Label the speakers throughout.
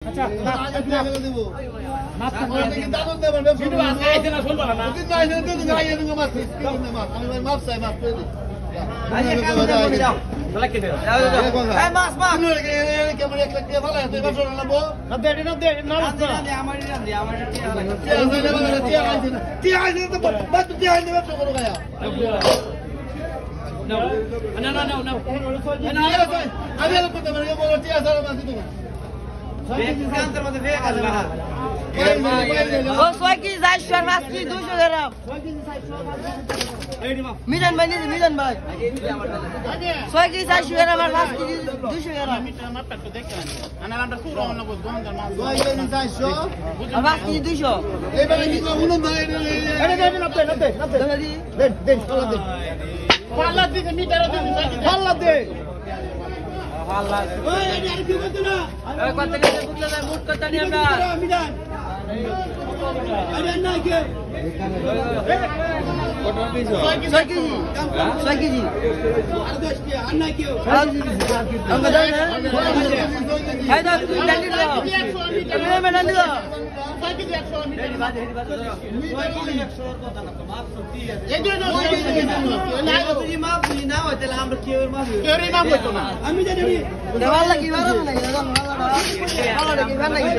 Speaker 1: আচ্ছা দেব মাছ কিন্তু দাদন দেবেন ভিডিও আইছে না শুনবা না কিন্তু আইছে তো আইছে না মাছ আমি ভাই মাছ চাই মাছ করে দিই মাছ মাছ কেমন এক লাখ দিয়ে ভালো তুই ব্যবসা নাবো না দে না আমার টিয়া আইছে তো বাদ টিয়া আইছে ব্যবসা করো গায়া No. আমি আর করতে পারি বলো টিয়া সারা মাছ দিতে বেকান্তের মধ্যে বেক আছে না ও 6 কেজি 400 মাছ কি 200 গ্রাম 6 কেজি 400 মিজান ভাই 6 কেজি 400 গ্রাম আর মাছ কেজি 200 গ্রাম মিটার মাপটা তো দেখেন আনালাটা পুরো অন্য বল দোকানদার মাছ 6 কেজি 400 আর মাছ কেজি 200 এবারে কি কোন ভাই এটা দেন আপনি দেন পাল্লা দিতে মিটার দিতে পাল্লা দে পাল্লা ওই আর কি করতে না ওই কত কেজি বুঝলে না মুট করতে নি আমরা মিজান আরে না কি কত দিছো 6 কেজি আর 10 টি আর না কি আমরা যাই না এই দাও তুমি ডান্ডি দাও আমি ডান্ডি দাও 6 কেজি 100 মিটার বাজে 6 কেজি 100 কথা না মাপ সত্যি আছে এই জন্য না তুমি মাপ দিই না হইতে আমরা কেউ মাপ কেউই মাপ হইতো না আমি জানি দেওয়াল লাগি মারো না দাদা ভালো লাগি ভালো লাগি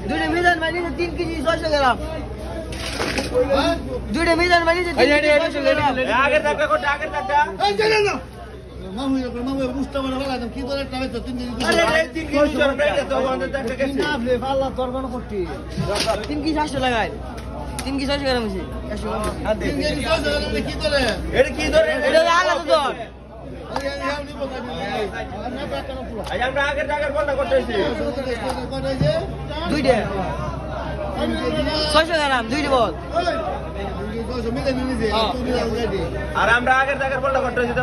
Speaker 1: দুইটা মিজান মানি 3 কেজি 600 গ্রাম দুইটা মিজান মানি 3 কেজি 600 গ্রাম আগের টাকা কত আগের টাকা এই জানেন না মামু বুঝতে পারে ভালো কি করে টাকা তো 3 কেজি আরে 3 কেজি 600 টাকা তো আমাদের টাকা গেছে না আপনি ভালো তরকারি করতে 3 কেজি 700 লাগাই 3 কেজি 600 গ্রাম আছে 3 কেজি 600 গ্রাম কি করে এটা কি ধরে এটা আলাদা ধর আমরা আগের টাকার বলটা করতেছি দুইটা 600 গ্রাম দুইটা বল আর আমরা আগের টাকার বলটা করতেছি তো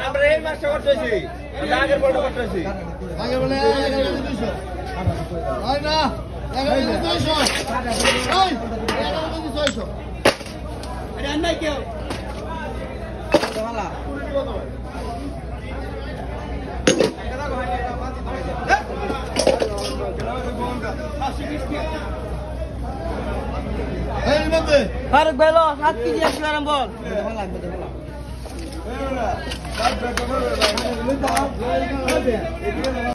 Speaker 1: আমরা এই মাছটা করতেছি আগের বলটা করতেছি আগে বলে 200 হয় না 200 এই 600 এটা নাই কেউ ভালো ফারুক বেলো 7 কেজি 100 গ্রাম বল ভালো লাগবে